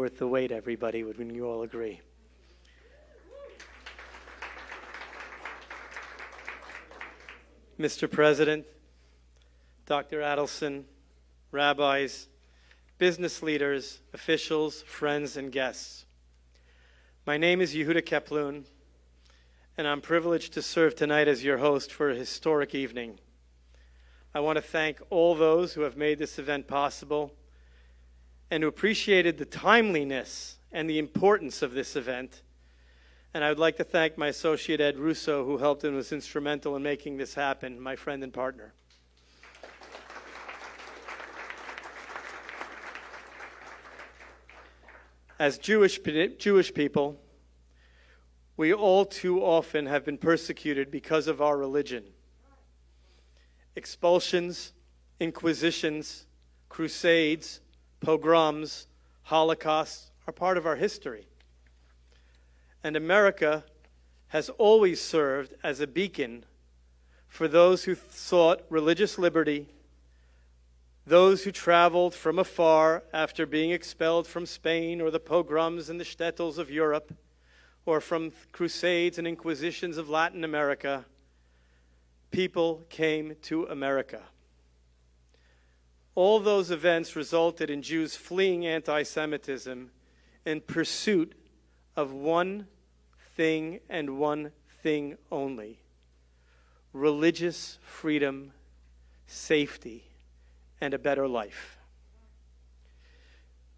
worth the wait, everybody. Wouldn't you all agree? Mr. President, Dr. Adelson, rabbis, business leaders, officials, friends, and guests. My name is Yehuda Kaplun, and I'm privileged to serve tonight as your host for a historic evening. I want to thank all those who have made this event possible and who appreciated the timeliness and the importance of this event. And I would like to thank my associate Ed Russo, who helped and was instrumental in making this happen, my friend and partner. As Jewish people, we all too often have been persecuted because of our religion. Expulsions, inquisitions, crusades, pogroms, holocausts are part of our history. And America has always served as a beacon for those who sought religious liberty, those who traveled from afar after being expelled from Spain or the pogroms and the shtetls of Europe, or from crusades and inquisitions of Latin America. People came to America. All those events resulted in Jews fleeing anti-Semitism in pursuit of one thing and one thing only: religious freedom, safety, and a better life.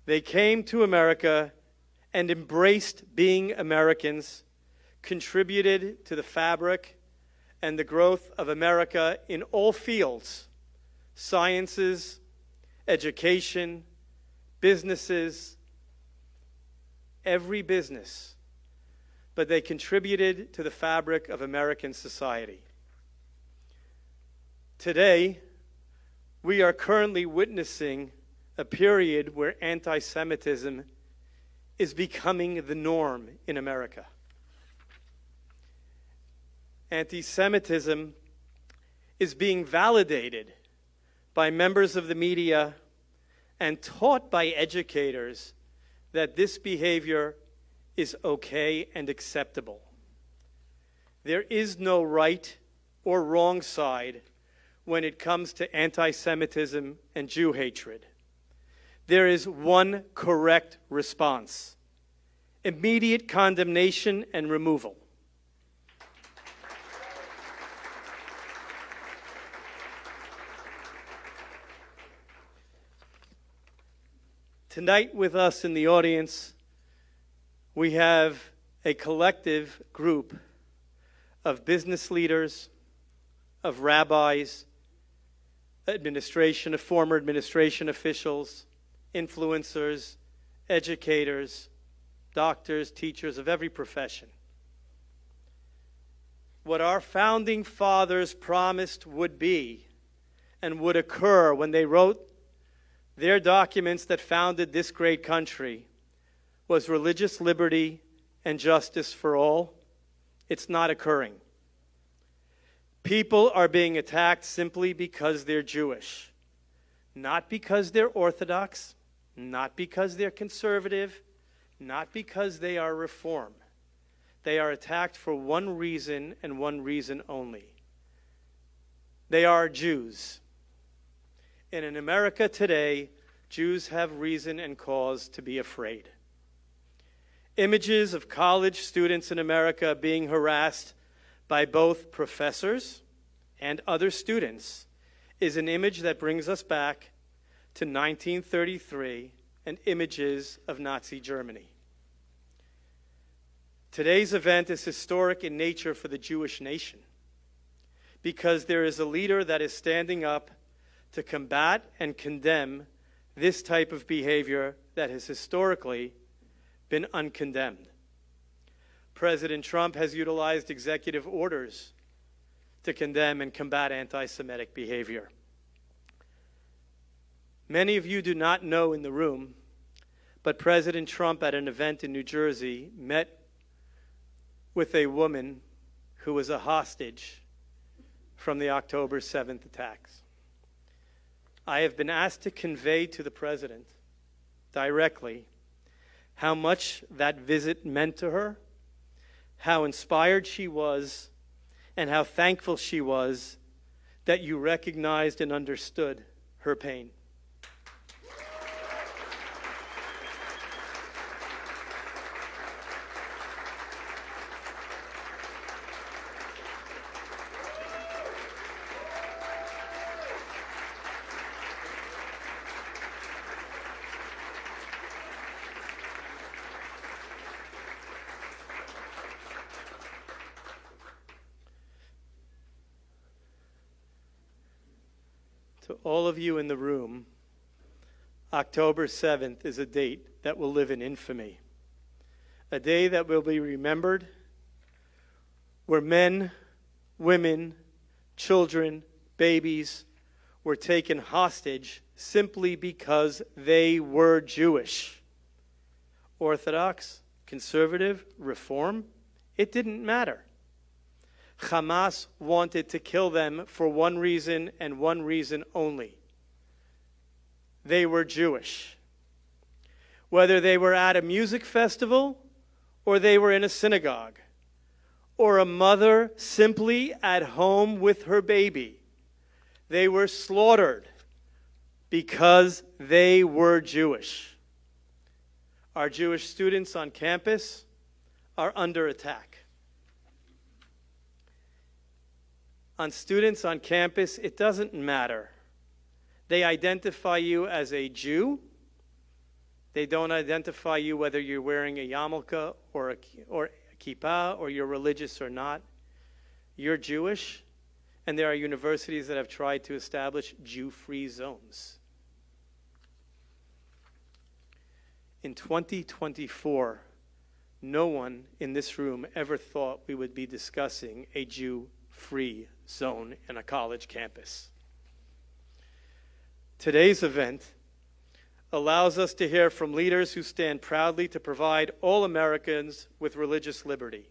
They came to America and embraced being Americans, contributed to the fabric and the growth of America in all fields: sciences, education, businesses, every business. But they contributed to the fabric of American society. Today, we are currently witnessing a period where anti-Semitism is becoming the norm in America. Anti-Semitism is being validated by members of the media and taught by educators that this behavior is okay and acceptable. There is no right or wrong side when it comes to anti-Semitism and Jew hatred. There is one correct response: immediate condemnation and removal. Tonight with us in the audience, we have a collective group of business leaders, of rabbis, former administration officials, influencers, educators, doctors, teachers of every profession. What our founding fathers promised would be and would occur when they wrote their documents that founded this great country was religious liberty and justice for all. It's not occurring. People are being attacked simply because they're Jewish, not because they're Orthodox, not because they're conservative, not because they are Reform. They are attacked for one reason and one reason only. They are Jews. And in America today, Jews have reason and cause to be afraid. Images of college students in America being harassed by both professors and other students is an image that brings us back to 1933 and images of Nazi Germany. Today's event is historic in nature for the Jewish nation because there is a leader that is standing up to combat and condemn this type of behavior that has historically been uncondemned. President Trump has utilized executive orders to condemn and combat anti-Semitic behavior. Many of you do not know in the room, but President Trump at an event in New Jersey met with a woman who was a hostage from the October 7th attacks. I have been asked to convey to the president directly how much that visit meant to her, how inspired she was, and how thankful she was that you recognized and understood her pain. To all of you in the room, October 7th is a date that will live in infamy. A day that will be remembered where men, women, children, babies were taken hostage simply because they were Jewish. Orthodox, conservative, reform, it didn't matter. Hamas wanted to kill them for one reason and one reason only. They were Jewish. Whether they were at a music festival or they were in a synagogue, or a mother simply at home with her baby, they were slaughtered because they were Jewish. Our Jewish students on campus are under attack. On students on campus, it doesn't matter. They identify you as a Jew. They don't identify you whether you're wearing a yarmulke or a kippah or you're religious or not. You're Jewish, and there are universities that have tried to establish Jew-free zones. In 2024, no one in this room ever thought we would be discussing a Jew-free zone in a college campus. Today's event allows us to hear from leaders who stand proudly to provide all Americans with religious liberty.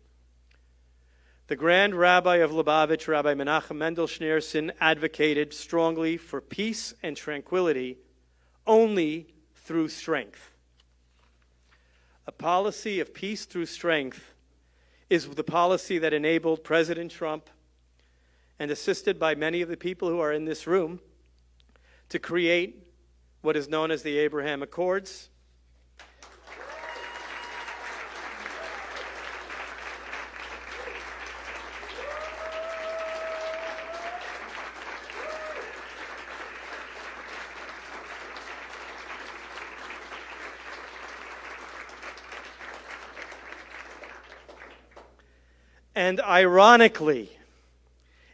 The Grand Rabbi of Lubavitch, Rabbi Menachem Mendel Schneerson, advocated strongly for peace and tranquility only through strength. A policy of peace through strength is the policy that enabled President Trump, and assisted by many of the people who are in this room, to create what is known as the Abraham Accords. And ironically,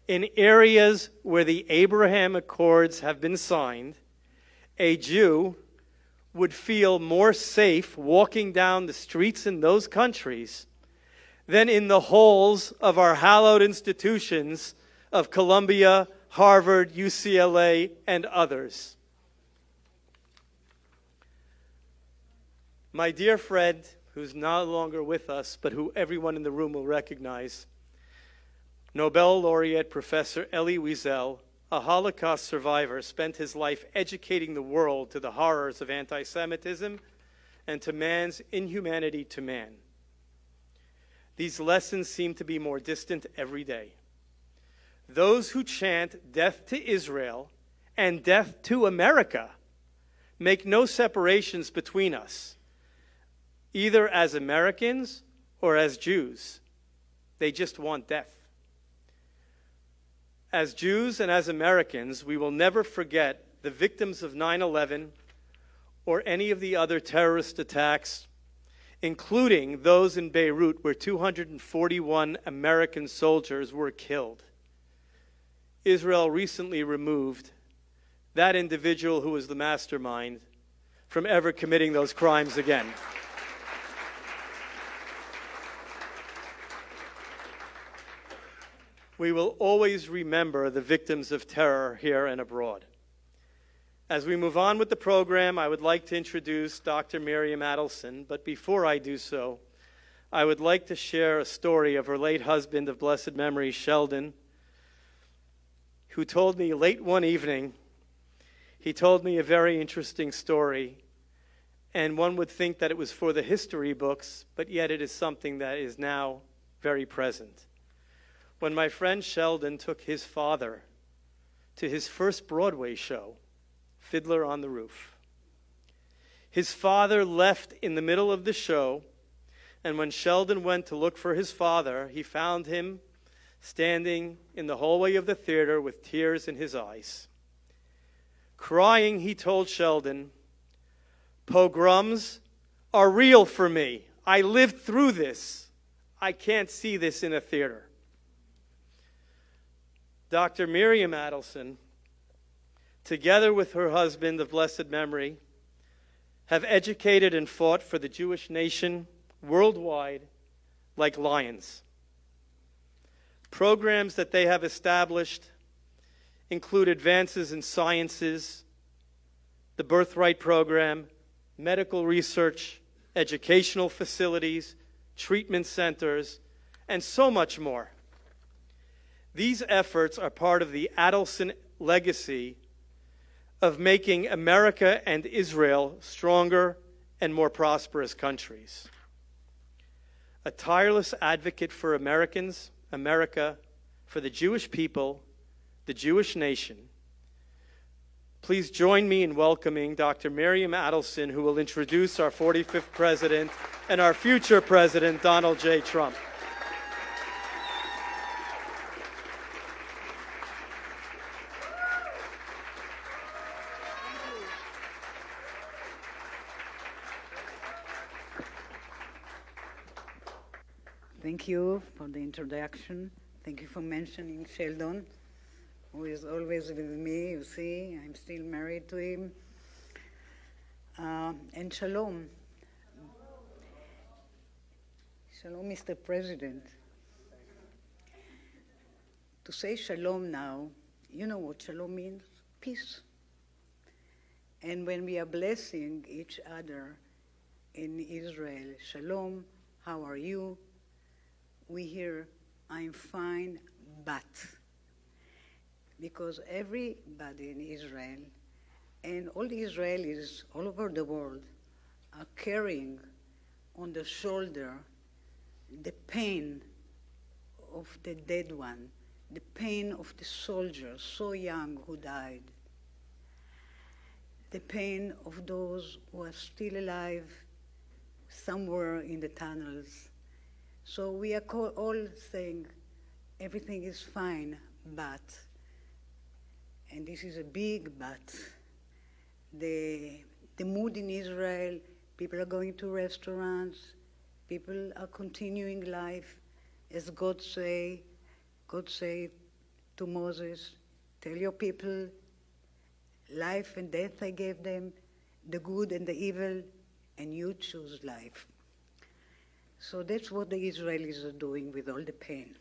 in areas where the Abraham Accords have been signed, a Jew would feel more safe walking down the streets in those countries than in the halls of our hallowed institutions of Columbia, Harvard, UCLA, and others. My dear friend, who's no longer with us, but who everyone in the room will recognize, Nobel laureate Professor Elie Wiesel, a Holocaust survivor, spent his life educating the world to the horrors of anti-Semitism and to man's inhumanity to man. These lessons seem to be more distant every day. Those who chant death to Israel and death to America make no separations between us, either as Americans or as Jews. They just want death. As Jews and as Americans, we will never forget the victims of 9/11 or any of the other terrorist attacks, including those in Beirut where 241 American soldiers were killed. Israel recently removed that individual who was the mastermind from ever committing those crimes again. We will always remember the victims of terror here and abroad. As we move on with the program, I would like to introduce Dr. Miriam Adelson, but before I do so, I would like to share a story of her late husband of blessed memory, Sheldon, who told me late one evening, he told me a very interesting story, And one would think that it was for the history books, but yet it is something that is now very present. When my friend Sheldon took his father to his first Broadway show, Fiddler on the Roof, his father left in the middle of the show, and when Sheldon went to look for his father, he found him standing in the hallway of the theater with tears in his eyes. Crying, he told Sheldon, "Pogroms are real for me. I lived through this. I can't see this in a theater." Dr. Miriam Adelson, together with her husband of blessed memory, have educated and fought for the Jewish nation worldwide like lions. Programs that they have established include advances in sciences, the Birthright Program, medical research, educational facilities, treatment centers, and so much more. These efforts are part of the Adelson legacy of making America and Israel stronger and more prosperous countries. A tireless advocate for Americans, America, for the Jewish people, the Jewish nation. Please join me in welcoming Dr. Miriam Adelson, who will introduce our 45th president and our future president, Donald J. Trump. Thank you for the introduction. Thank you for mentioning Sheldon, who is always with me. You see, I'm still married to him. And shalom. Shalom, Mr. President. To say shalom now, you know what shalom means? Peace. And when we are blessing each other in Israel, shalom, how are you? We hear, I'm fine, but. Because everybody in Israel and all the Israelis all over the world are carrying on the shoulder the pain of the dead one, the pain of the soldier so young who died, the pain of those who are still alive somewhere in the tunnels. So we are all saying everything is fine, but, and this is a big but, the mood in Israel, people are going to restaurants, people are continuing life, as God said to Moses, tell your people, life and death I gave them, the good and the evil, and you choose life. So that's what the Israelis are doing with all the pain.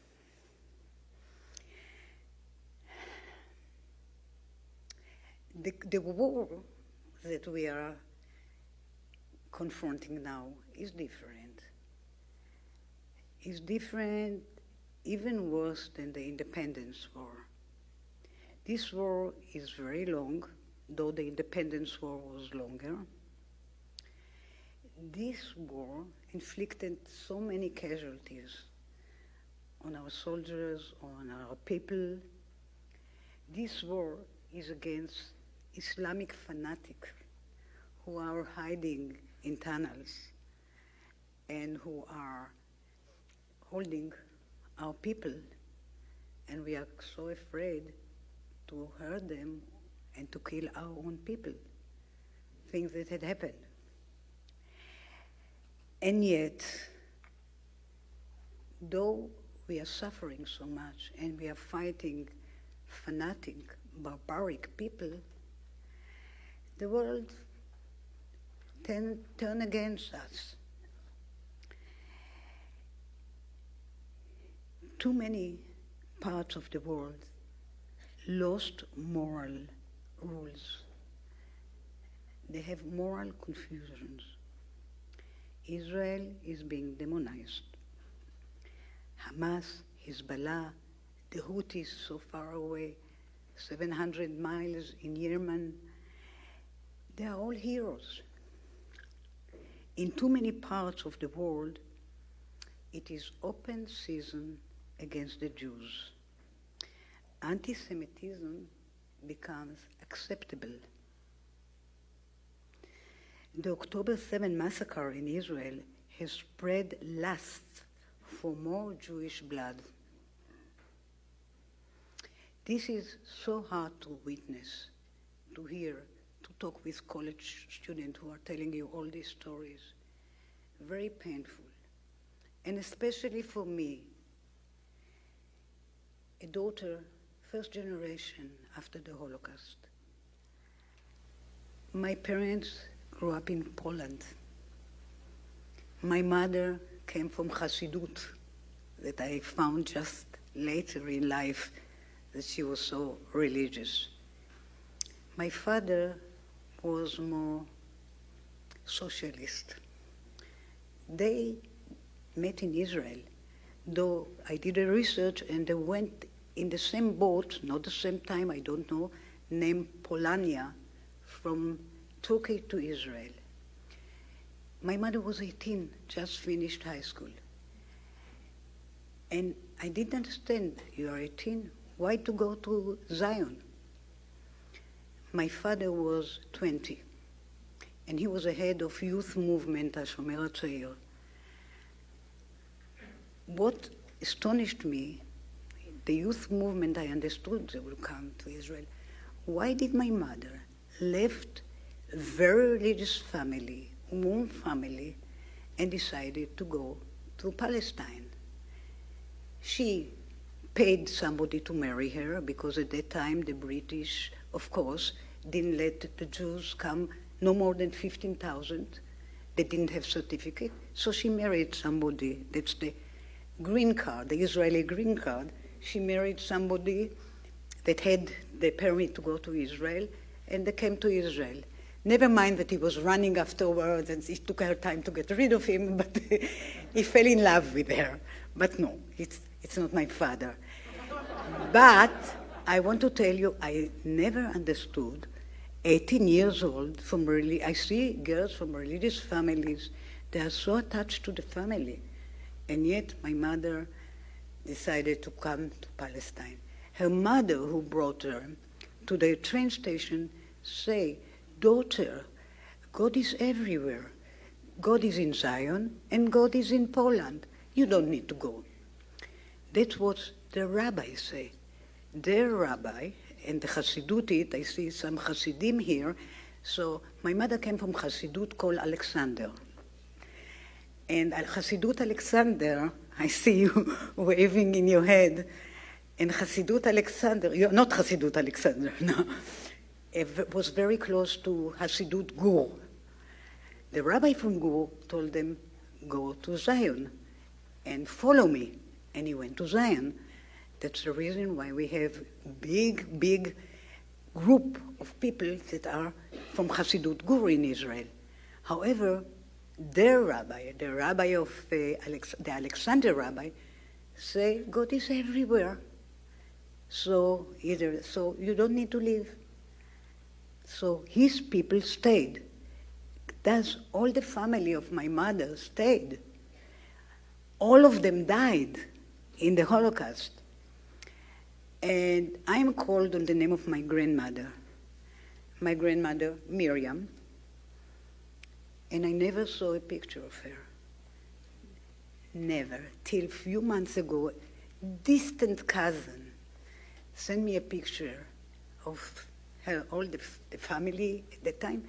The war that we are confronting now is different. It's different, even worse than the Independence War. This war is very long, though the Independence War was longer. This war inflicted so many casualties on our soldiers, on our people. This war is against Islamic fanatics who are hiding in tunnels and who are holding our people, and we are so afraid to hurt them and to kill our own people, things that had happened. And yet, though we are suffering so much and we are fighting fanatic, barbaric people, the world turn against us. Too many parts of the world lost moral rules. They have moral confusions. Israel is being demonized. Hamas, Hezbollah, the Houthis so far away, 700 miles in Yemen, they are all heroes. In too many parts of the world, it is open season against the Jews. Antisemitism becomes acceptable. The October 7 massacre in Israel has spread lust for more Jewish blood. This is so hard to witness, to hear, to talk with college students who are telling you all these stories. Very painful. And especially for me, a daughter, first generation after the Holocaust. My parents grew up in Poland. My mother came from Hasidut, that I found just later in life that she was so religious. My father was more socialist. They met in Israel, though I did a research and they went in the same boat, not the same time, I don't know, named Polania, from Turkey to Israel. My mother was 18, just finished high school. And I didn't understand, you are 18, why to go to Zion? My father was 20, and he was the head of youth movement, HaShomer HaTzair. What astonished me, the youth movement, I understood they will come to Israel. Why did my mother left a very religious family, warm family, and decided to go to Palestine? She paid somebody to marry her, because at that time the British, of course, didn't let the Jews come no more than 15,000. They didn't have certificate, so she married somebody. That's the green card, the Israeli green card. She married somebody that had the permit to go to Israel, and they came to Israel. Never mind that he was running afterwards, and it took her time to get rid of him, but he fell in love with her. But no, it's not my father. But I want to tell you, I never understood 18 years old I see girls from religious families, they are so attached to the family. And yet my mother decided to come to Palestine. Her mother, who brought her to the train station, say, daughter, God is everywhere. God is in Zion and God is in Poland. You don't need to go. That's what the rabbis say. Their rabbi, and the Hasidut, I see some Hasidim here. So my mother came from Hasidut called Alexander. And Hasidut Alexander, I see you waving in your head. And Hasidut Alexander, you're not Hasidut Alexander, no. It was very close to Hasidut Gur. The rabbi from Gur told them, go to Zion and follow me. And he went to Zion. That's the reason why we have big group of people that are from Hasidut Gur in Israel. However, their rabbi, the rabbi of the Alexander rabbi, say God is everywhere. So you don't need to leave. So his people stayed. Thus, all the family of my mother stayed. All of them died in the Holocaust. And I'm called on the name of my grandmother. My grandmother, Miriam. And I never saw a picture of her. Never. Till a few months ago, distant cousin sent me a picture of her, all the family at that time.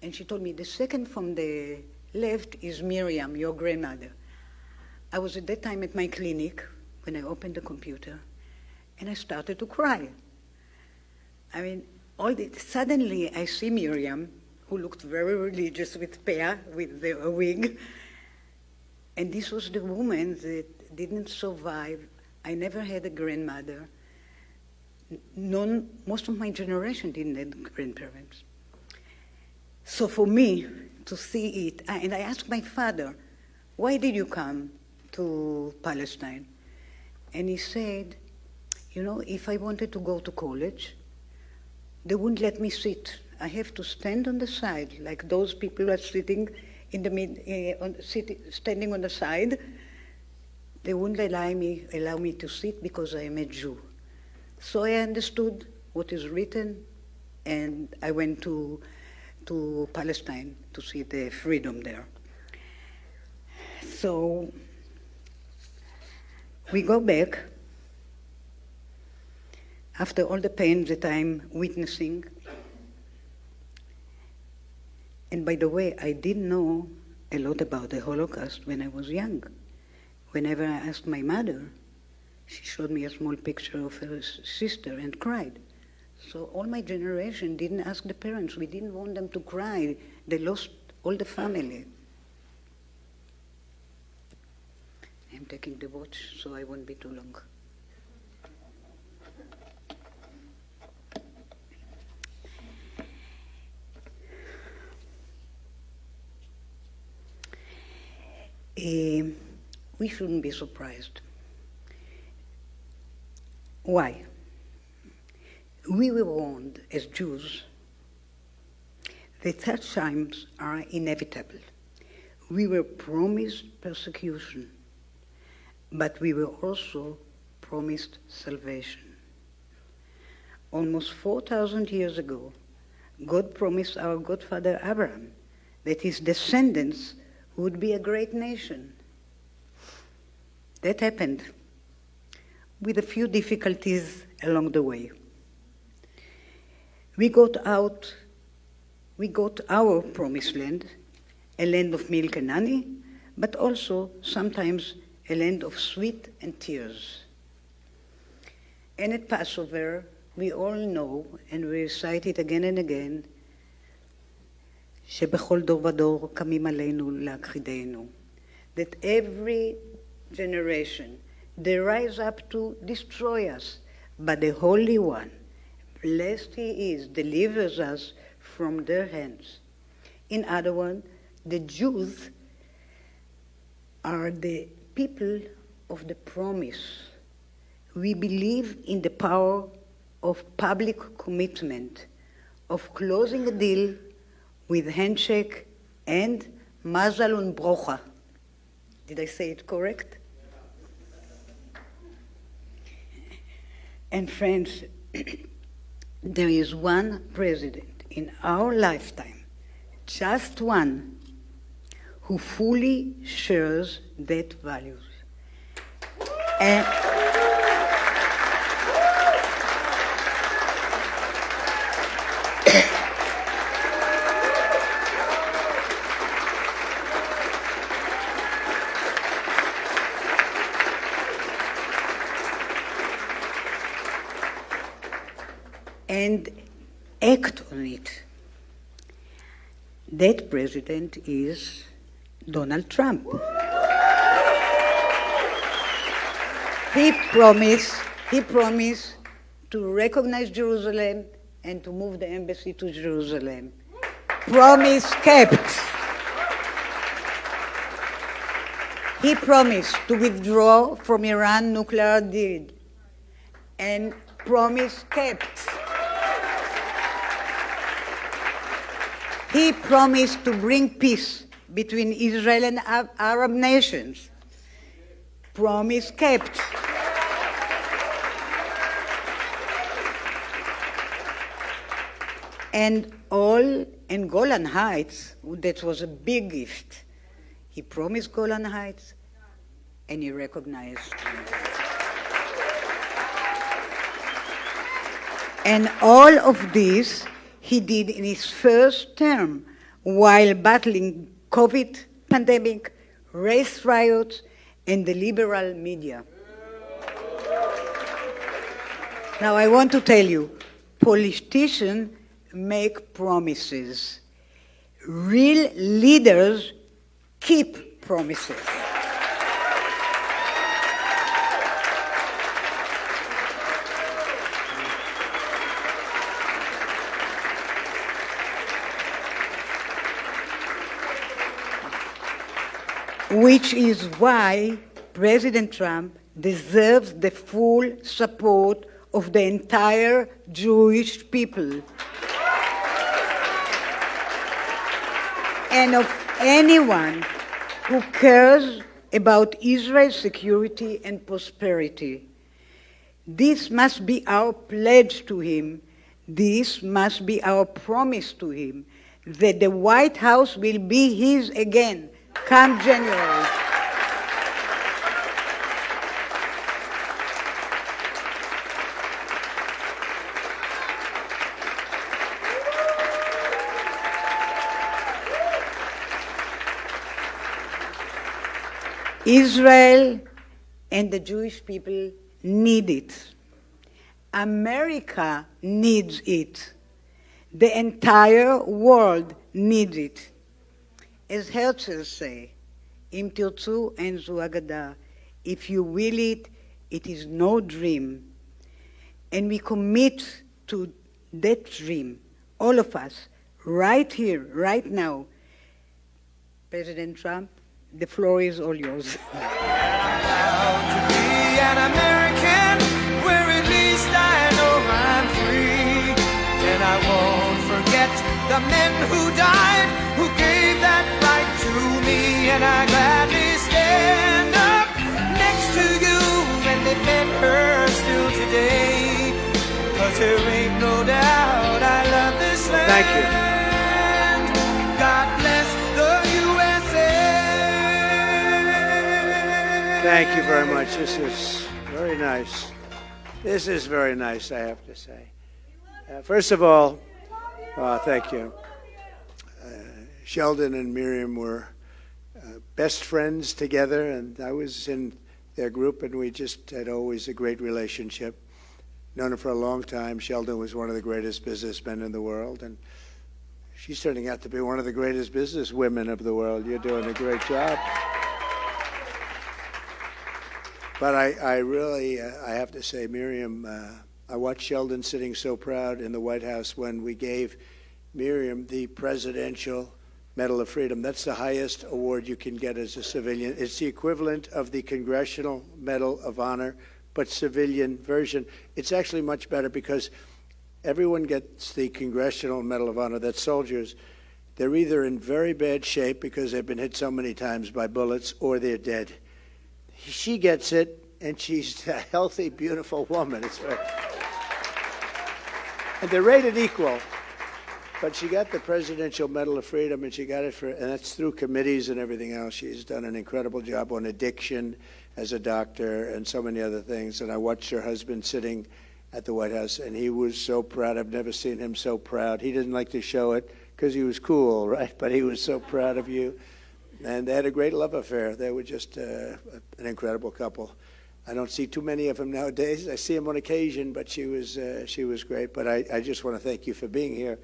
And she told me, the second from the left is Miriam, your grandmother. I was at that time at my clinic when I opened the computer, and I started to cry. I mean, suddenly I see Miriam, who looked very religious with peah, with a wig. And this was the woman that didn't survive. I never had a grandmother. Most of my generation didn't have grandparents. So for me to see it, and I asked my father, why did you come to Palestine? And he said, you know, if I wanted to go to college, they wouldn't let me sit. I have to stand on the side, like those people are sitting in the standing on the side. They wouldn't allow me to sit because I am a Jew. So I understood what is written, and I went to Palestine to see the freedom there. So we go back after all the pain that I'm witnessing. And by the way, I didn't know a lot about the Holocaust when I was young. Whenever I asked my mother, she showed me a small picture of her sister and cried. So all my generation didn't ask the parents. We didn't want them to cry. They lost all the family. I'm taking the watch, so I won't be too long. We shouldn't be surprised. Why? We were warned as Jews that such times are inevitable. We were promised persecution, but we were also promised salvation. Almost 4,000 years ago, God promised our godfather Abraham that his descendants would be a great nation. That happened with a few difficulties along the way. We got our promised land, a land of milk and honey, but also sometimes a land of sweat and tears. And at Passover, we all know, and we recite it again and again, שבכל דור ודור קמים עלינו להכחידנו. That every generation, they rise up to destroy us, but the Holy One, blessed He is, delivers us from their hands. In other words, the Jews are the people of the promise. We believe in the power of public commitment, of closing a deal with handshake and mazal und brocha. Did I say it correct? And friends, there is one president in our lifetime, just one, who fully shares that values. And act on it. That president is Donald Trump. He promised to recognize Jerusalem and to move the embassy to Jerusalem. Promise kept. He promised to withdraw from Iran nuclear deal, and promise kept. He promised to bring peace between Israel and Arab nations. Promise kept. And Golan Heights, that was a big gift. He promised Golan Heights, and he recognized. And all of this he did in his first term while battling COVID pandemic, race riots, and the liberal media. Now I want to tell you, politicians make promises. Real leaders keep promises. Which is why President Trump deserves the full support of the entire Jewish people. And of anyone who cares about Israel's security and prosperity. This must be our pledge to him. This must be our promise to him that the White House will be his again come January. Israel and the Jewish people need it. America needs it. The entire world needs it. As Herzl say, Im tirtzu ein zu agada. If you will it, it is no dream. And we commit to that dream, all of us, right here, right now. President Trump, the floor is all yours. Proud to be an American, where at least I know I'm free. And I won't forget the men who died, who gave that right to me. And I gladly stand up next to you and defend her still today. 'Cause there ain't no doubt I love this land. Thank you. God bless the USA. Thank you very much. This is very nice. This is very nice, I have to say. First of all, thank you. Sheldon and Miriam were best friends together, and I was in their group, and we just had always a great relationship. Known her for a long time. Sheldon was one of the greatest businessmen in the world, and she's turning out to be one of the greatest business women of the world. You're doing a great job. But I really, I have to say, Miriam, I watched Sheldon sitting so proud in the White House when we gave Miriam the Presidential Medal of Freedom. That's the highest award you can get as a civilian. It's the equivalent of the Congressional Medal of Honor, but civilian version. It's actually much better because everyone gets the Congressional Medal of Honor. That's soldiers. They're either in very bad shape because they've been hit so many times by bullets, or they're dead. She gets it, and she's a healthy, beautiful woman. It's very... And they're rated equal. But she got the Presidential Medal of Freedom, and she got it and that's through committees and everything else. She's done an incredible job on addiction as a doctor and so many other things. And I watched her husband sitting at the White House, and he was so proud. I've never seen him so proud. He didn't like to show it because he was cool, right? But he was so proud of you. And they had a great love affair. They were just an incredible couple. I don't see too many of them nowadays. I see them on occasion, but she was great. But I just want to thank you for being here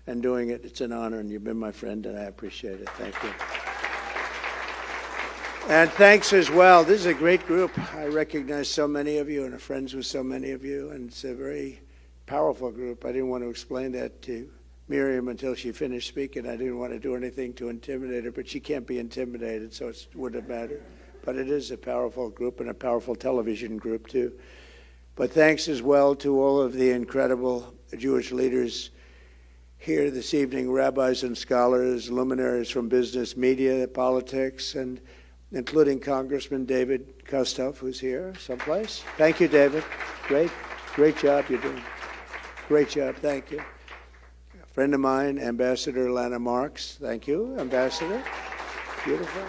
and doing it. It's an honor, and you've been my friend, and I appreciate it. Thank you. And thanks as well. This is a great group. I recognize so many of you and are friends with so many of you, and it's a very powerful group. I didn't want to explain that to Miriam until she finished speaking. I didn't want to do anything to intimidate her, but she can't be intimidated, so it wouldn't matter. But it is a powerful group and a powerful television group, too. But thanks as well to all of the incredible Jewish leaders here this evening, rabbis and scholars, luminaries from business, media, politics, and including Congressman David Kostov, who's here someplace. Thank you, David. Great job you're doing. Great job, thank you. A friend of mine, Ambassador Lana Marks. Thank you, Ambassador. Beautiful.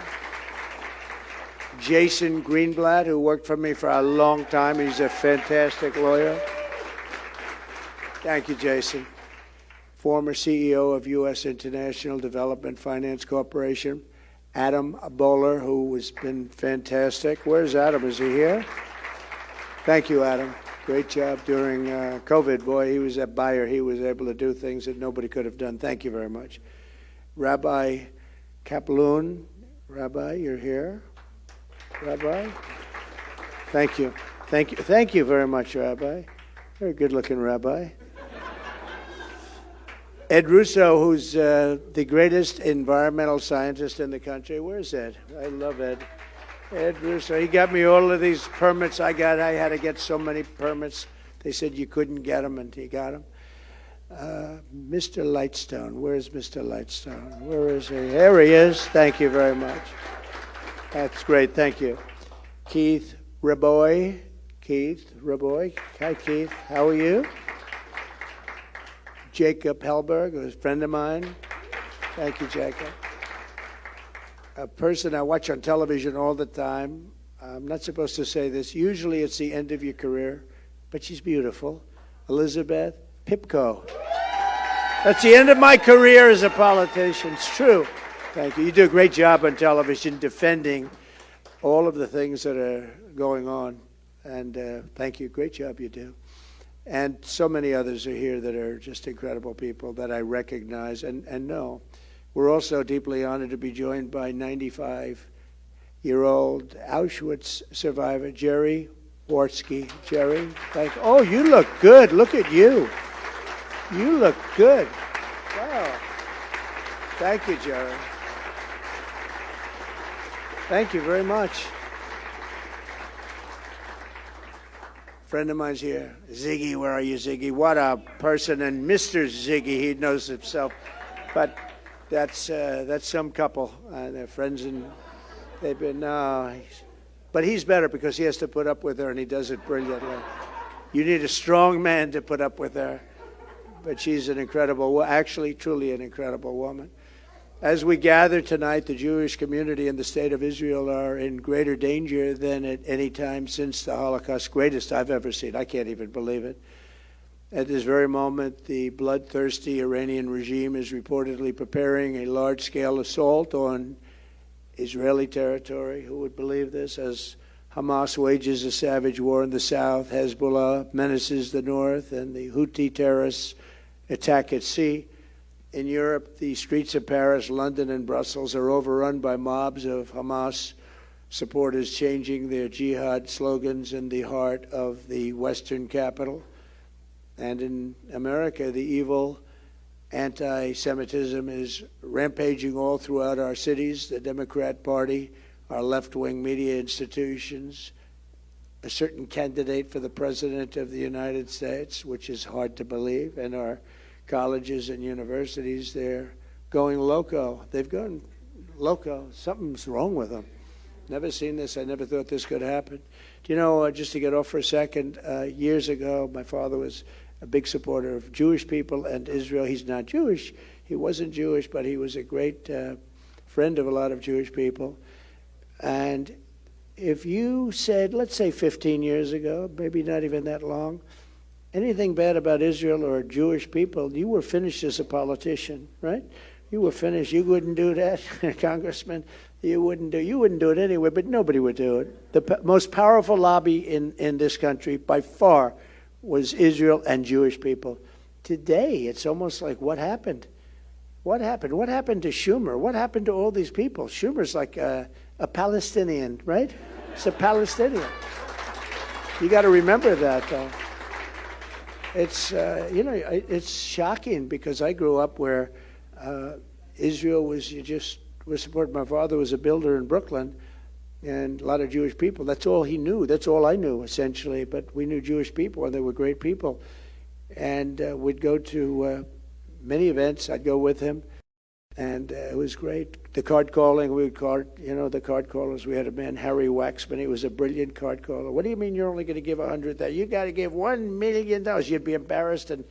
Jason Greenblatt, who worked for me for a long time. He's a fantastic lawyer. Thank you, Jason. Former CEO of U.S. International Development Finance Corporation, Adam Bowler, who has been fantastic. Where's Adam? Is he here? Thank you, Adam. Great job during COVID. Boy, he was a buyer. He was able to do things that nobody could have done. Thank you very much. Rabbi Kaplan. Rabbi, you're here. Rabbi? Thank you. Thank you very much, Rabbi. Very good-looking Rabbi. Ed Russo, who's the greatest environmental scientist in the country. Where's Ed? I love Ed. Ed Russo. He got me all of these permits I had to get so many permits. They said you couldn't get them, and he got them. Mr. Lightstone. Where's Mr. Lightstone? Where is he? There he is. Thank you very much. That's great. Thank you. Keith Raboy. Keith Raboy. Hi, Keith. How are you? Jacob Hellberg, who's a friend of mine. Thank you, Jacob. A person I watch on television all the time. I'm not supposed to say this. Usually it's the end of your career, but she's beautiful. Elizabeth Pipko. That's the end of my career as a politician. It's true. Thank you. You do a great job on television defending all of the things that are going on. And thank you. Great job you do. And so many others are here that are just incredible people that I recognize and know. We're also deeply honored to be joined by 95-year-old Auschwitz survivor, Jerry Wartsky. Jerry, thank you. Oh, you look good. Look at you. You look good. Wow. Thank you, Jerry. Thank you very much. Friend of mine's here. Ziggy, where are you, Ziggy? What a person. And Mr. Ziggy, he knows himself. But that's some couple. They're friends, and they've been... but he's better because he has to put up with her, and he does it brilliantly. You need a strong man to put up with her. But she's an incredible, actually, truly an incredible woman. As we gather tonight, the Jewish community in the state of Israel are in greater danger than at any time since the Holocaust, greatest I've ever seen. I can't even believe it. At this very moment, the bloodthirsty Iranian regime is reportedly preparing a large-scale assault on Israeli territory. Who would believe this? As Hamas wages a savage war in the south, Hezbollah menaces the north, and the Houthi terrorists attack at sea. In Europe, the streets of Paris, London, and Brussels are overrun by mobs of Hamas supporters changing their jihad slogans in the heart of the Western capital. And in America, the evil anti-Semitism is rampaging all throughout our cities. The Democrat Party, our left-wing media institutions, a certain candidate for the President of the United States, which is hard to believe, and our colleges and universities, they're going loco. They've gone loco. Something's wrong with them. Never seen this. I never thought this could happen. Do you know, just to get off for a second, years ago, my father was a big supporter of Jewish people and Israel. He's not Jewish. He wasn't Jewish, but he was a great friend of a lot of Jewish people. And if you said, let's say 15 years ago, maybe not even that long, anything bad about Israel or Jewish people, you were finished as a politician, right? You were finished. You wouldn't do that, Congressman. You wouldn't do it anyway, but nobody would do it. The most powerful lobby in this country, by far, was Israel and Jewish people. Today, it's almost like, what happened? What happened? What happened to Schumer? What happened to all these people? Schumer's like a Palestinian, right? It's a Palestinian. You got to remember that, though. It's, it's shocking because I grew up where Israel was supported. My father was a builder in Brooklyn, and a lot of Jewish people. That's all he knew. That's all I knew, essentially. But we knew Jewish people, and they were great people. And we'd go to many events. I'd go with him, and it was great. The card calling, we would card, the card callers. We had a man, Harry Waxman. He was a brilliant card caller. What do you mean you're only going to give $100,000? You got to give $1 million. You'd be embarrassed, and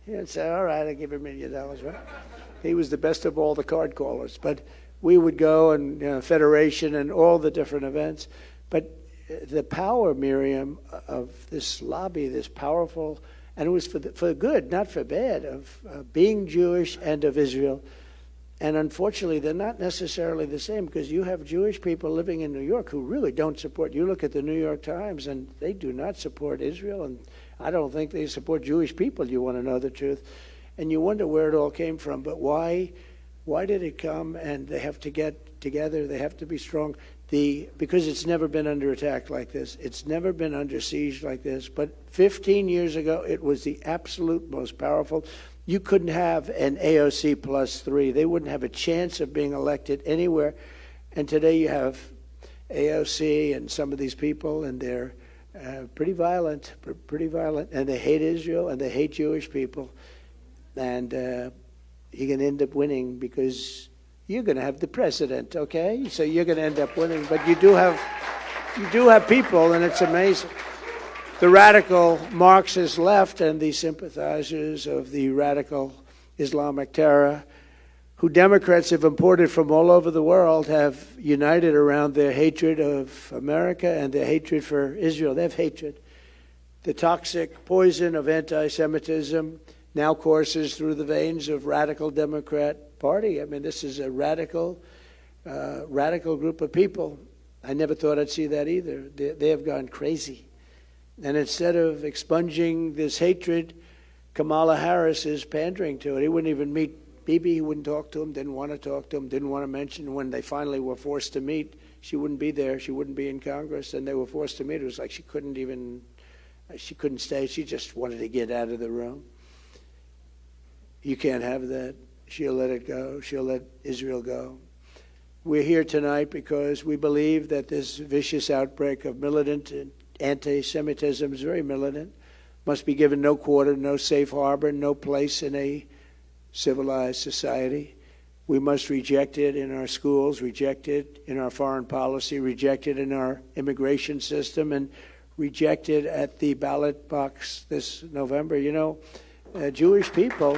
you'd say, all right, I'll give $1 million, right? He was the best of all the card callers. But we would go, and Federation and all the different events. But the power, Miriam, of this lobby, this powerful, and it was for good, not for bad, of being Jewish and of Israel. And unfortunately, they're not necessarily the same, because you have Jewish people living in New York who really don't support. You look at the New York Times, and they do not support Israel, and I don't think they support Jewish people, you want to know the truth. And you wonder where it all came from. But why did it come? And they have to get together. They have to be strong. Because it's never been under attack like this. It's never been under siege like this. But 15 years ago, it was the absolute most powerful. You couldn't have an AOC plus 3. They wouldn't have a chance of being elected anywhere. And today you have AOC and some of these people, and they're pretty violent, and they hate Israel, and they hate Jewish people. And you're going to end up winning because you're going to have the president, okay? So you're going to end up winning. But you do have people, and it's amazing. The radical Marxist left and the sympathizers of the radical Islamic terror, who Democrats have imported from all over the world, have united around their hatred of America and their hatred for Israel. They have hatred. The toxic poison of anti-Semitism now courses through the veins of radical Democrat Party. I mean, this is a radical group of people. I never thought I'd see that either. They have gone crazy. And instead of expunging this hatred, Kamala Harris is pandering to it. He wouldn't even meet Bibi. He wouldn't talk to him, didn't want to talk to him, didn't want to mention. When they finally were forced to meet, she wouldn't be there. She wouldn't be in Congress. And they were forced to meet. It was like she couldn't stay. She just wanted to get out of the room. You can't have that. She'll let it go. She'll let Israel go. We're here tonight because we believe that this vicious outbreak of militant anti-Semitism is very militant, must be given no quarter, no safe harbor, no place in a civilized society. We must reject it in our schools, reject it in our foreign policy, reject it in our immigration system, and reject it at the ballot box this November. You know, Jewish people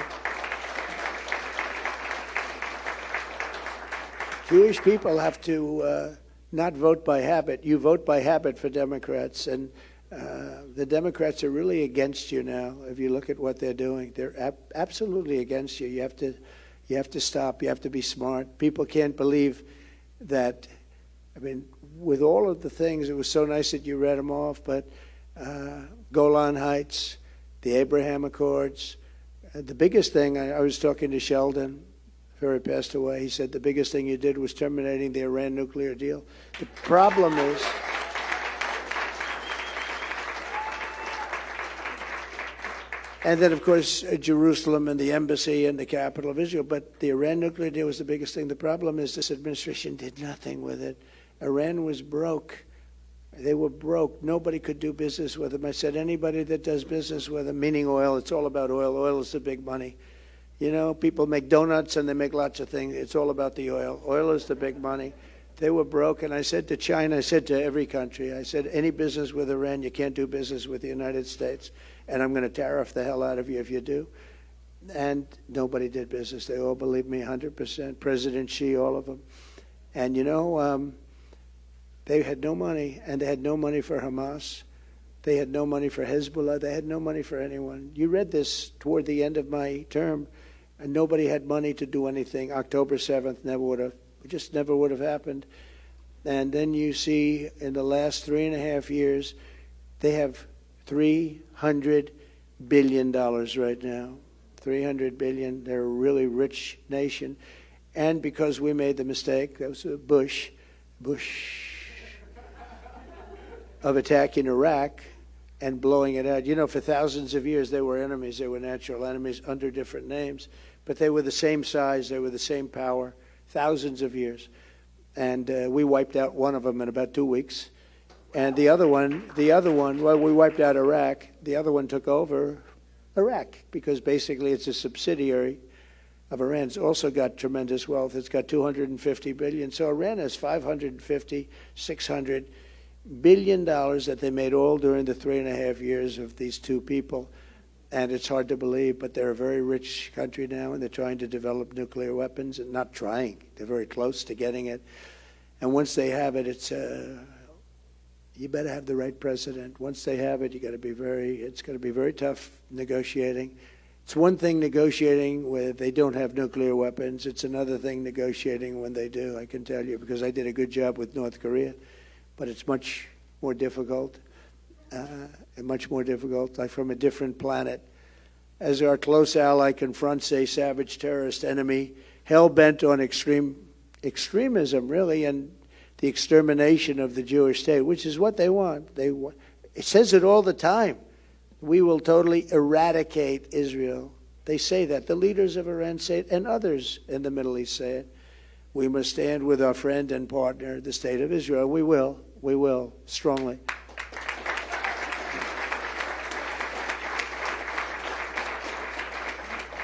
have to not vote by habit. You vote by habit for Democrats, and the Democrats are really against you now. If you look at what they're doing, they're absolutely against you. You have to stop. You have to be smart. People can't believe that. I mean, with all of the things, it was so nice that you read them off. But Golan Heights, the Abraham Accords, the biggest thing. I was talking to Sheldon. Before he passed away, he said the biggest thing you did was terminating the Iran nuclear deal. The problem is, and then of course Jerusalem and the embassy and the capital of Israel, but the Iran nuclear deal was the biggest thing. The problem is this administration did nothing with it. Iran was broke. They were broke. Nobody could do business with them. I said anybody that does business with them, meaning oil, it's all about oil. Oil is the big money. You know, people make donuts and they make lots of things. It's all about the oil. Oil is the big money. They were broke. And I said to China, I said to every country, I said, any business with Iran, you can't do business with the United States. And I'm going to tariff the hell out of you if you do. And nobody did business. They all believed me 100%. President Xi, all of them. And, you know, they had no money. And they had no money for Hamas. They had no money for Hezbollah. They had no money for anyone. You read this toward the end of my term. And nobody had money to do anything. October 7th never would have happened. And then you see in the last 3.5 years, they have $300 billion right now. $300 billion. They're a really rich nation. And because we made the mistake, that was Bush, of attacking Iraq and blowing it out. You know, for thousands of years, they were enemies. They were natural enemies under different names. But they were the same size. They were the same power, thousands of years. And we wiped out one of them in about 2 weeks. And the other one, well, we wiped out Iraq. The other one took over Iraq because basically it's a subsidiary of Iran. It's also got tremendous wealth. It's got $250 billion. So Iran has $550, $600 billion that they made all during the 3.5 years of these two people. And it's hard to believe, but they're a very rich country now, and they're trying to develop nuclear weapons. And not trying, they're very close to getting it. And once they have it, it's you better have the right president. Once they have it, it's going to be very tough negotiating. It's one thing negotiating when they don't have nuclear weapons. It's another thing negotiating when they do, I can tell you, because I did a good job with North Korea. But it's much more difficult. Like from a different planet. As our close ally confronts a savage terrorist enemy, hell-bent on extremism, really, and the extermination of the Jewish state, which is what they want. It says it all the time. We will totally eradicate Israel. They say that. The leaders of Iran say it, and others in the Middle East say it. We must stand with our friend and partner, the state of Israel. We will, strongly.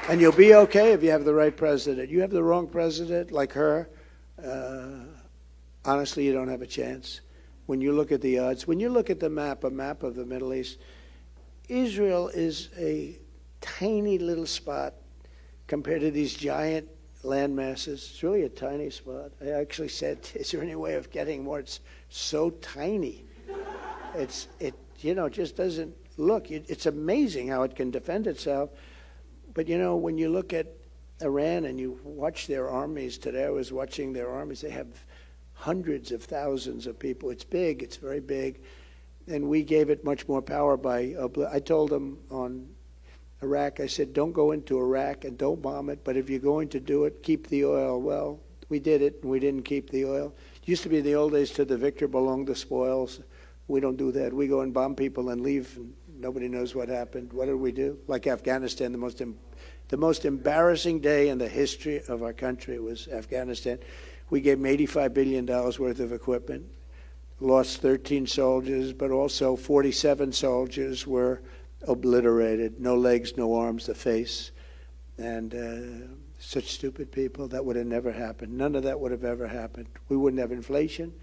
And you'll be okay if you have the right president. You have the wrong president, like her, honestly, you don't have a chance. When you look at the odds, when you look at the map, a map of the Middle East, Israel is a tiny little spot compared to these giant land masses. It's really a tiny spot. I actually said, is there any way of getting more? It's so tiny. It just doesn't look. It's amazing how it can defend itself. But, when you look at Iran and you watch their armies today, I was watching their armies, they have hundreds of thousands of people. It's big. It's very big. And we gave it much more power by, I told them on Iraq, I said, don't go into Iraq and don't bomb it, but if you're going to do it, keep the oil. Well, we did it, and we didn't keep the oil. It used to be in the old days, to the victor belong the spoils. We don't do that. We go and bomb people and leave, and nobody knows what happened. What did we do? Like Afghanistan, the most embarrassing day in the history of our country was Afghanistan. We gave them $85 billion worth of equipment, lost 13 soldiers, but also 47 soldiers were obliterated. No legs, no arms, the face. And such stupid people. That would have never happened. None of that would have ever happened. We wouldn't have inflation.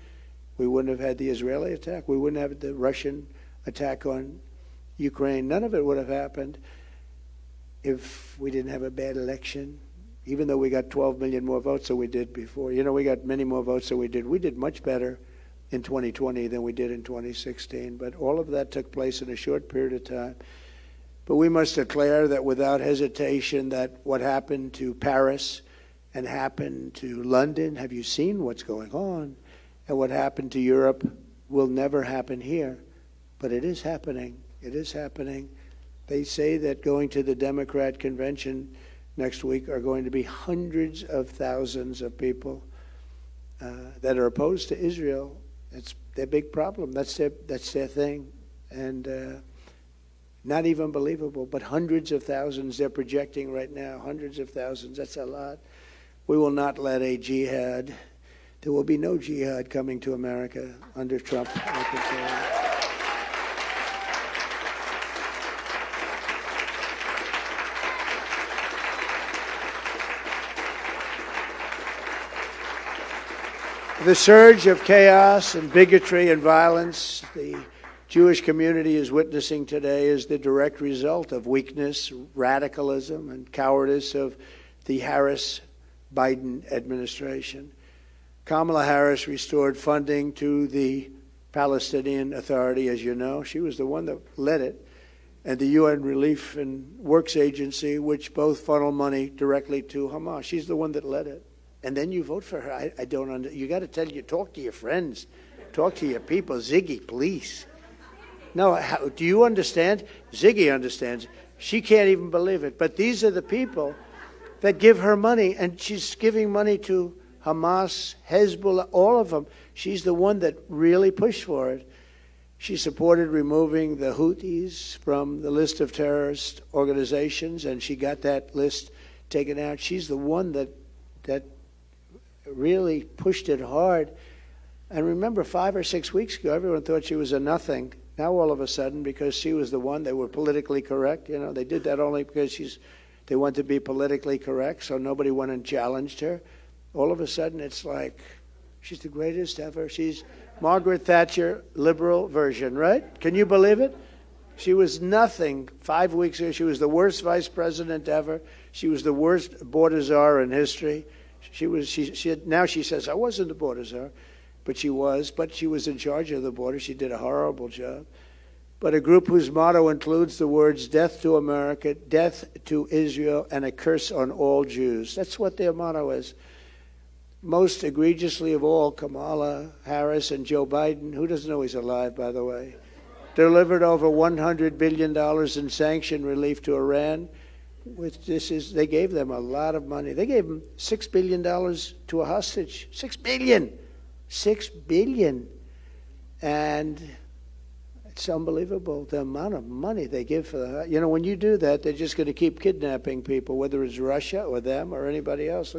We wouldn't have had the Israeli attack. We wouldn't have the Russian attack on Ukraine. None of it would have happened if we didn't have a bad election. Even though we got 12 million more votes than we did before. We got many more votes than we did. We did much better in 2020 than we did in 2016. But all of that took place in a short period of time. But we must declare that without hesitation that what happened to Paris and happened to London, have you seen what's going on? And what happened to Europe will never happen here. But it is happening. It is happening. They say that going to the Democrat convention next week are going to be hundreds of thousands of people that are opposed to Israel. It's their big problem. That's their thing. And not even believable, but hundreds of thousands they're projecting right now. Hundreds of thousands. That's a lot. We will not let a jihad. There will be no jihad coming to America under Trump. I can tell you. The surge of chaos and bigotry and violence the Jewish community is witnessing today is the direct result of weakness, radicalism, and cowardice of the Harris-Biden administration. Kamala Harris restored funding to the Palestinian Authority, as you know. She was the one that led it, and the UN Relief and Works Agency, which both funnel money directly to Hamas. She's the one that led it. And then you vote for her. I don't you got to talk to your friends, talk to your people. Ziggy, please. No, do you understand? Ziggy understands. She can't even believe it. But these are the people that give her money, and she's giving money to Hamas, Hezbollah, all of them. She's the one that really pushed for it. She supported removing the Houthis from the list of terrorist organizations, and she got that list taken out. She's the one that really pushed it hard. And remember, 5 or 6 weeks ago, everyone thought she was a nothing. Now, all of a sudden, because she was the one, they were politically correct. They did that only because they wanted to be politically correct, so nobody went and challenged her. All of a sudden, it's like she's the greatest ever. She's Margaret Thatcher, liberal version, right? Can you believe it? She was nothing 5 weeks ago. She was the worst vice president ever. She was the worst border czar in history. Now she says, I wasn't the border czar, but she was in charge of the border. She did a horrible job. But a group whose motto includes the words, death to America, death to Israel, and a curse on all Jews. That's what their motto is. Most egregiously of all, Kamala Harris and Joe Biden, who doesn't know he's alive, by the way, delivered over $100 billion in sanction relief to Iran. They gave them a lot of money. They gave them $6 billion to a hostage. $6 billion. $6 billion. And it's unbelievable the amount of money they give for the. When you do that, they're just going to keep kidnapping people, whether it's Russia or them or anybody else.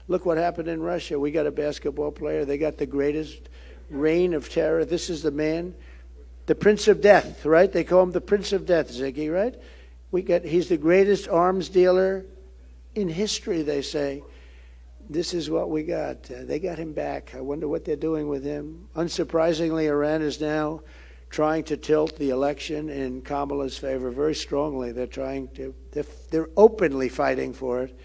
Look what happened in Russia. We got a basketball player. They got the greatest reign of terror. This is the man, the Prince of Death, right? They call him the Prince of Death, Ziggy, right? He's the greatest arms dealer in history, they say, this is what we got. They got him back. I wonder what they're doing with him. Unsurprisingly, Iran is now trying to tilt the election in Kamala's favor very strongly. They're openly fighting for it.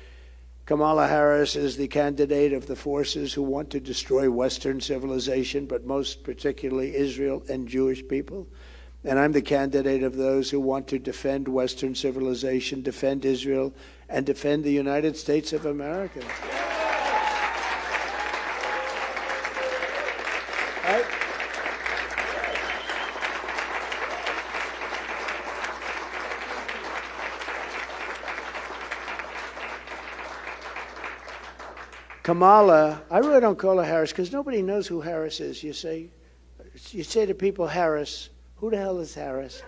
Kamala Harris is the candidate of the forces who want to destroy Western civilization, but most particularly Israel and Jewish people. And I'm the candidate of those who want to defend Western civilization, defend Israel, and defend the United States of America. Kamala, I really don't call her Harris because nobody knows who Harris is. You say to people, Harris, who the hell is Harris?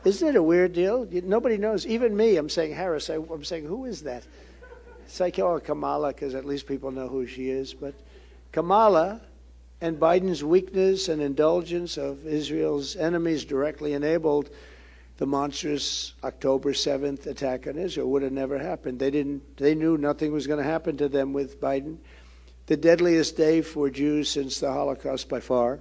Isn't it a weird deal? Nobody knows. Even me, I'm saying Harris. I'm saying, who is that? So I call her Kamala because at least people know who she is. But Kamala and Biden's weakness and indulgence of Israel's enemies directly enabled the monstrous October 7th attack on Israel. Would have never happened. They knew nothing was going to happen to them with Biden. The deadliest day for Jews since the Holocaust by far.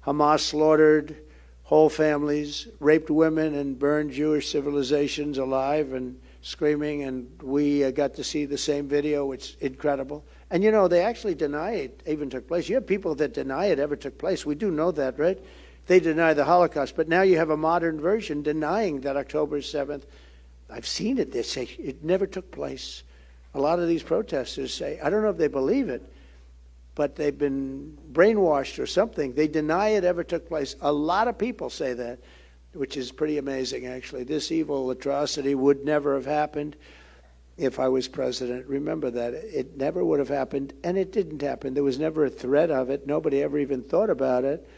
Hamas slaughtered whole families, raped women, and burned Jewish civilizations alive and screaming. And we got to see the same video. It's incredible. And, they actually deny it even took place. You have people that deny it ever took place. We do know that, right? They deny the Holocaust. But now you have a modern version denying that October 7th. I've seen it. They say it never took place. A lot of these protesters say, I don't know if they believe it, but they've been brainwashed or something. They deny it ever took place. A lot of people say that, which is pretty amazing, actually. This evil atrocity would never have happened if I was president. Remember that. It never would have happened, and it didn't happen. There was never a threat of it. Nobody ever even thought about it.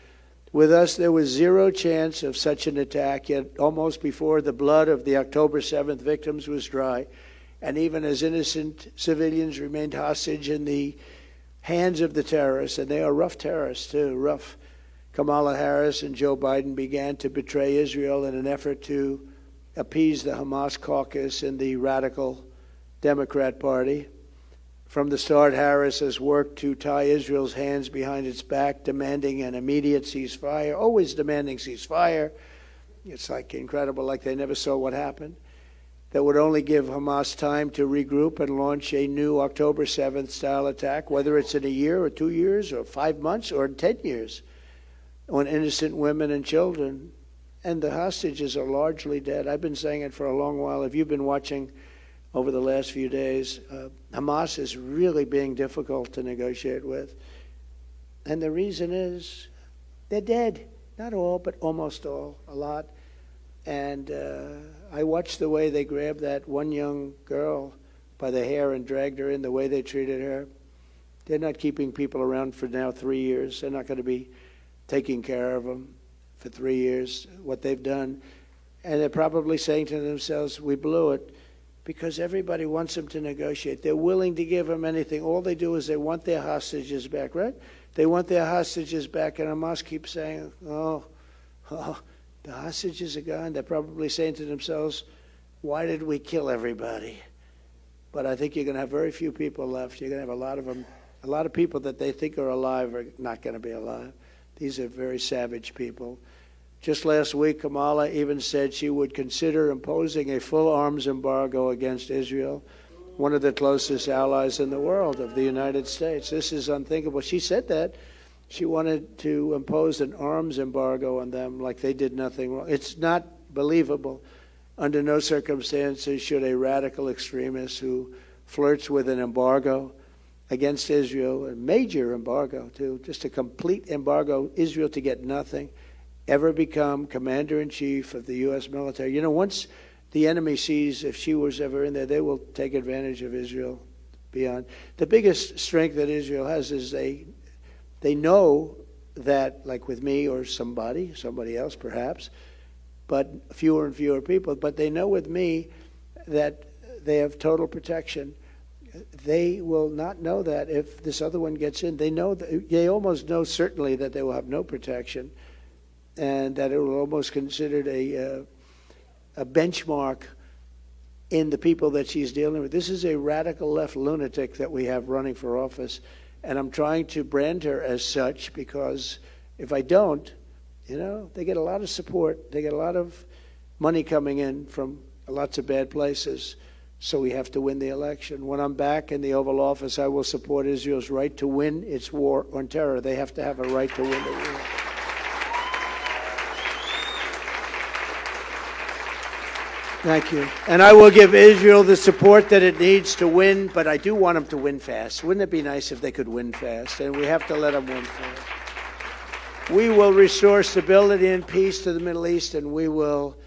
With us, there was zero chance of such an attack, yet almost before the blood of the October 7th victims was dry, and even as innocent civilians remained hostage in the hands of the terrorists, and they are rough terrorists too, rough. Kamala Harris and Joe Biden began to betray Israel in an effort to appease the Hamas caucus in the radical Democrat Party. From the start, Harris has worked to tie Israel's hands behind its back, demanding an immediate ceasefire, always demanding ceasefire. It's incredible, like they never saw what happened. That would only give Hamas time to regroup and launch a new October 7th style attack, whether it's in a year or 2 years or 5 months or 10 years, on innocent women and children. And the hostages are largely dead. I've been saying it for a long while. If you've been watching over the last few days, Hamas is really being difficult to negotiate with. And the reason is they're dead. Not all, but almost all, a lot. And I watched the way they grabbed that one young girl by the hair and dragged her in, the way they treated her. They're not keeping people around for now 3 years. They're not going to be taking care of them for 3 years, what they've done. And they're probably saying to themselves, we blew it. Because everybody wants them to negotiate. They're willing to give them anything. All they do is they want their hostages back, right? They want their hostages back, and Hamas keeps saying, oh, the hostages are gone. They're probably saying to themselves, why did we kill everybody? But I think you're going to have very few people left. You're going to have a lot of them. A lot of people that they think are alive are not going to be alive. These are very savage people. Just last week, Kamala even said she would consider imposing a full arms embargo against Israel, one of the closest allies in the world of the United States. This is unthinkable. She said that. She wanted to impose an arms embargo on them like they did nothing wrong. It's not believable. Under no circumstances should a radical extremist who flirts with an embargo against Israel, a major embargo too, just a complete embargo, Israel to get nothing, ever become commander-in-chief of the U.S. military. Once the enemy sees if she was ever in there, they will take advantage of Israel beyond. The biggest strength that Israel has is they know that, like with me or somebody else perhaps, but fewer and fewer people, but they know with me that they have total protection. They will not know that if this other one gets in. They almost know certainly that they will have no protection, and that it will almost considered a benchmark in the people that she's dealing with. This is a radical left lunatic that we have running for office, and I'm trying to brand her as such, because if I don't, they get a lot of support. They get a lot of money coming in from lots of bad places. So we have to win the election. When I'm back in the Oval Office, I will support Israel's right to win its war on terror. They have to have a right to win the war. Thank you. And I will give Israel the support that it needs to win, but I do want them to win fast. Wouldn't it be nice if they could win fast? And we have to let them win fast. We will restore stability and peace to the Middle East, and we will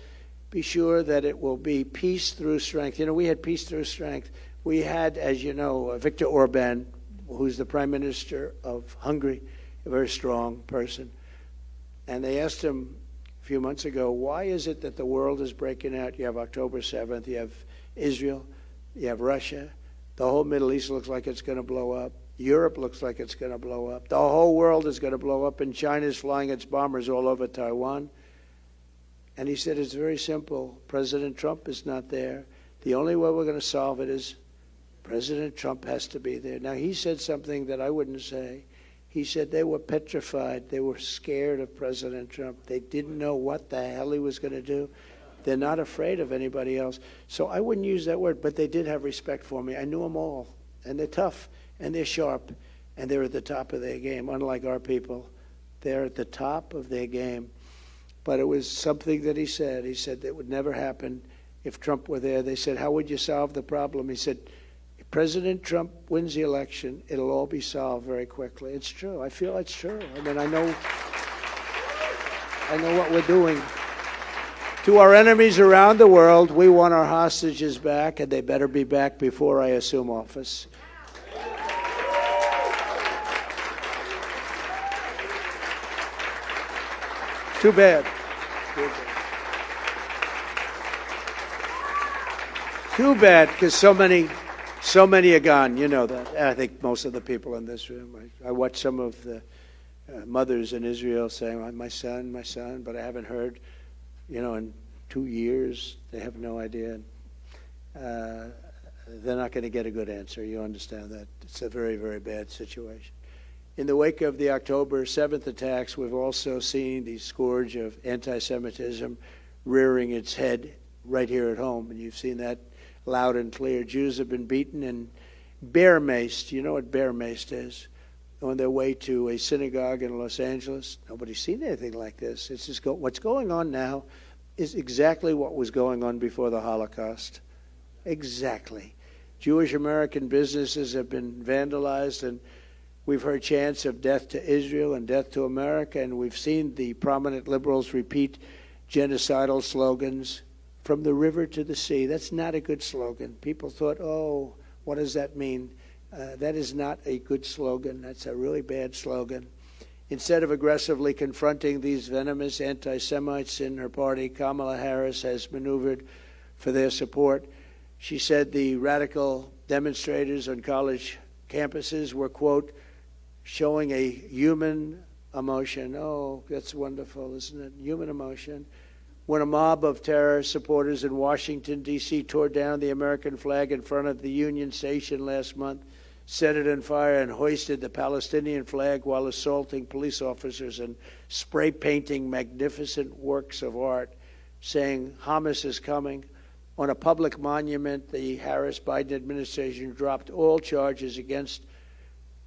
be sure that it will be peace through strength. We had peace through strength. We had, as you know, Viktor Orban, who's the Prime Minister of Hungary, a very strong person. And they asked him a few months ago, why is it that the world is breaking out? You have October 7th, you have Israel, you have Russia. The whole Middle East looks like it's going to blow up. Europe looks like it's going to blow up. The whole world is going to blow up, and China's flying its bombers all over Taiwan. And he said, it's very simple. President Trump is not there. The only way we're going to solve it is President Trump has to be there. Now, he said something that I wouldn't say. He said they were petrified. They were scared of President Trump. They didn't know what the hell he was going to do. They're not afraid of anybody else. So I wouldn't use that word, but they did have respect for me. I knew them all. And they're tough, and they're sharp, and they're at the top of their game, unlike our people. They're at the top of their game. But it was something that he said. He said that would never happen if Trump were there. They said, how would you solve the problem? He said, if President Trump wins the election, it'll all be solved very quickly. It's true. I feel it's true. I mean, I know what we're doing. To our enemies around the world, we want our hostages back, and they better be back before I assume office. Too bad. Too bad, because so many are gone. You know that. I think most of the people in this room. I watched some of the mothers in Israel saying, my son, but I haven't heard, in 2 years. They have no idea. They're not going to get a good answer. You understand that. It's a very, very bad situation. In the wake of the October 7th attacks, we've also seen the scourge of anti-Semitism rearing its head right here at home, and you've seen that loud and clear. Jews have been beaten and bear-maced. You know what bear-maced is? On their way to a synagogue in Los Angeles. Nobody's seen anything like this. It's just what's going on now is exactly what was going on before the Holocaust. Exactly. Jewish American businesses have been vandalized, and we've heard chants of death to Israel and death to America, and we've seen the prominent liberals repeat genocidal slogans from the river to the sea. That's not a good slogan. People thought, oh, what does that mean? That is not a good slogan. That's a really bad slogan. Instead of aggressively confronting these venomous anti-Semites in her party, Kamala Harris has maneuvered for their support. She said the radical demonstrators on college campuses were, quote, showing a human emotion. Oh, that's wonderful, isn't it? Human emotion. When a mob of terror supporters in Washington, D.C. tore down the American flag in front of the Union Station last month, set it on fire, and hoisted the Palestinian flag while assaulting police officers and spray painting magnificent works of art, saying Hamas is coming. On a public monument, the Harris-Biden administration dropped all charges against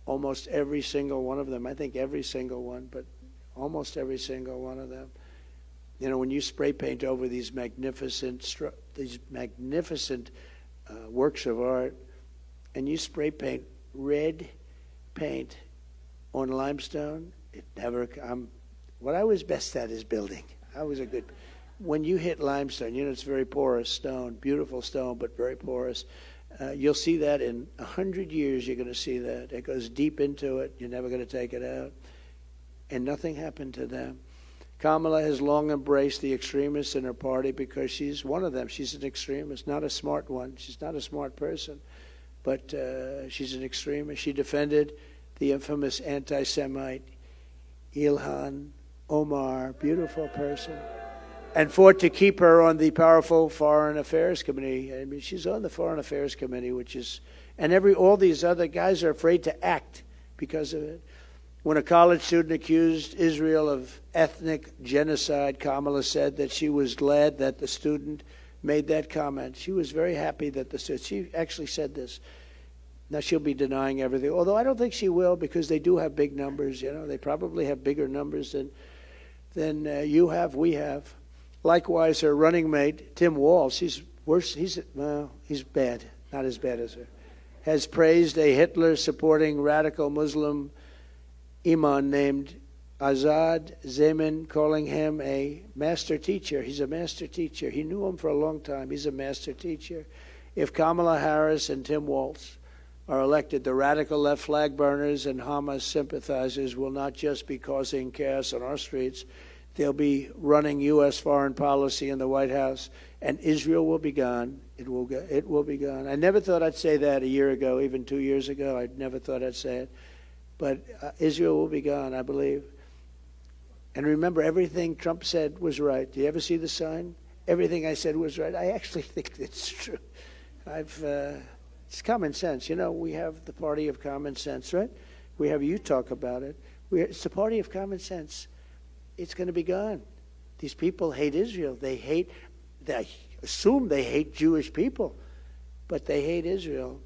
almost every single one of them. I think every single one, but almost every single one of them. When you spray paint over these magnificent works of art, and you spray paint red paint on limestone, what I was best at is building. When you hit limestone, it's very porous stone, beautiful stone, but very porous. You'll see that in 100 years, you're going to see that. It goes deep into it. You're never going to take it out. And nothing happened to them. Kamala has long embraced the extremists in her party because she's one of them. She's an extremist, not a smart one. She's not a smart person, but she's an extremist. She defended the infamous anti-Semite Ilhan Omar, beautiful person. and fought to keep her on the powerful Foreign Affairs Committee. I mean, she's on the Foreign Affairs Committee, which is, and all these other guys are afraid to act because of it. When a college student accused Israel of ethnic genocide, Kamala said that she was glad that the student made that comment. She was very happy that she actually said this. Now she'll be denying everything, although I don't think she will, because they do have big numbers. You know, they probably have bigger numbers than you have, we have. Likewise, her running mate, Tim Walz, he's worse. He's bad, not as bad as her, has praised a Hitler-supporting radical Muslim imam named Azad Zaman, calling him a master teacher. He's a master teacher. He knew him for a long time. He's a master teacher. If Kamala Harris and Tim Walz are elected, the radical left flag burners and Hamas sympathizers will not just be causing chaos on our streets, they'll be running U.S. foreign policy in the White House, and Israel will be gone. It will be gone. I never thought I'd say that a year ago, even 2 years ago. I never thought I'd say it. But Israel will be gone, I believe. And remember, everything Trump said was right. Do you ever see the sign? Everything I said was right. I actually think it's true. It's common sense. You know, we have the party of common sense, right? We have you talk about it. It's the party of common sense. It's going to be gone. These people hate Israel. They assume they hate Jewish people, but they hate Israel.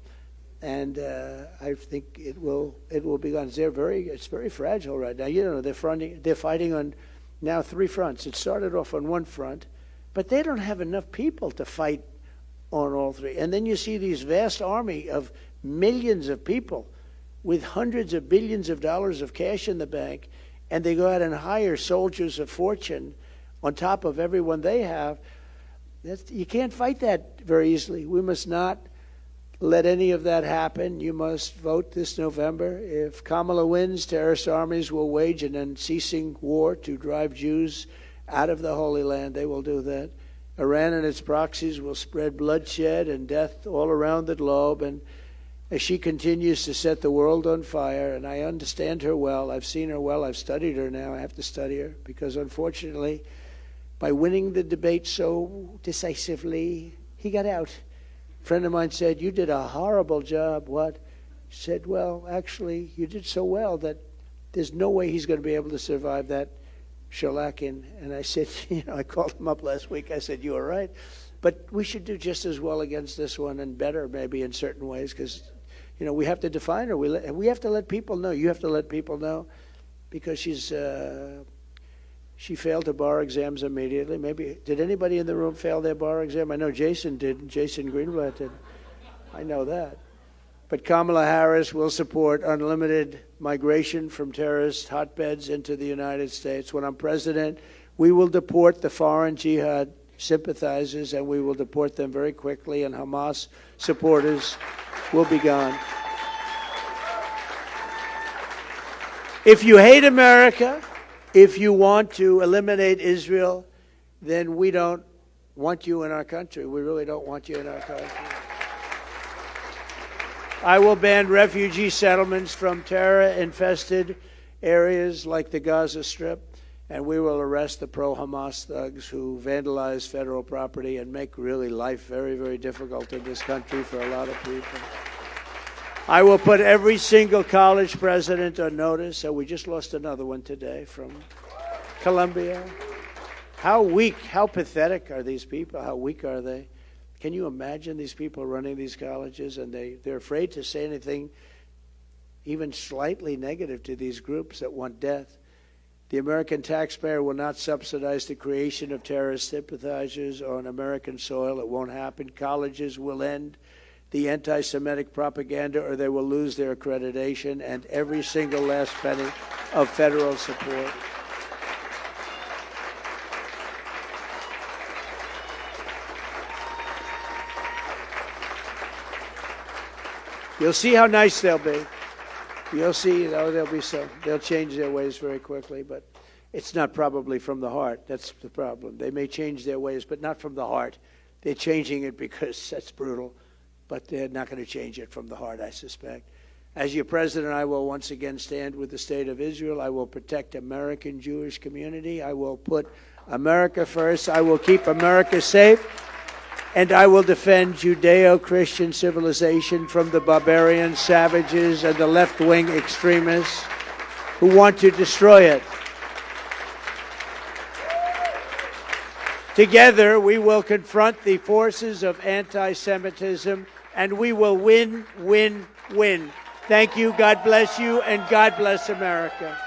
And I think it will be gone. It's very fragile right now. You know, they're fighting on now 3 fronts. It started off on one front, but they don't have enough people to fight on all 3. And then you see these vast army of millions of people with hundreds of billions of dollars of cash in the bank, and they go out and hire soldiers of fortune on top of everyone they have. You can't fight that very easily. We must not let any of that happen. You must vote this November. If Kamala wins, terrorist armies will wage an unceasing war to drive Jews out of the Holy Land. They will do that. Iran and its proxies will spread bloodshed and death all around the globe. And as she continues to set the world on fire, and I understand her well, I've seen her well, I've studied her now, I have to study her, because unfortunately, by winning the debate so decisively, he got out. A friend of mine said, "You did a horrible job." What? He said, "Well, actually, you did so well that there's no way he's going to be able to survive that shellacking." And I said, I called him up last week. I said, "You are right. But we should do just as well against this one, and better maybe in certain ways, because, we have to define her. We have to let people know. You have to let people know, because she failed to bar exams immediately. Maybe, did anybody in the room fail their bar exam? I know Jason did. Jason Greenblatt did. I know that. But Kamala Harris will support unlimited migration from terrorist hotbeds into the United States. When I'm president, we will deport the foreign jihad sympathizers, and we will deport them very quickly, and Hamas supporters will be gone. If you hate America, if you want to eliminate Israel, then we don't want you in our country. We really don't want you in our country. I will ban refugee settlements from terror-infested areas like the Gaza Strip, and we will arrest the pro-Hamas thugs who vandalize federal property and make really life very, very difficult in this country for a lot of people. I will put every single college president on notice. So we just lost another one today from Columbia. How weak, how pathetic are these people? How weak are they? Can you imagine these people running these colleges, and they're afraid to say anything even slightly negative to these groups that want death? The American taxpayer will not subsidize the creation of terrorist sympathizers on American soil. It won't happen. Colleges will end the anti-Semitic propaganda, or they will lose their accreditation and every single last penny of federal support. You'll see how nice they'll be. You'll see, they'll change their ways very quickly, but it's not probably from the heart. That's the problem. They may change their ways, but not from the heart. They're changing it because that's brutal, but they're not going to change it from the heart, I suspect. As your president, I will once again stand with the state of Israel. I will protect American Jewish community. I will put America first. I will keep America safe. And I will defend Judeo-Christian civilization from the barbarian savages and the left-wing extremists who want to destroy it. Together, we will confront the forces of anti-Semitism, and we will win, win, win. Thank you, God bless you, and God bless America.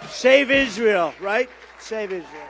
Save Israel, right? Save Israel.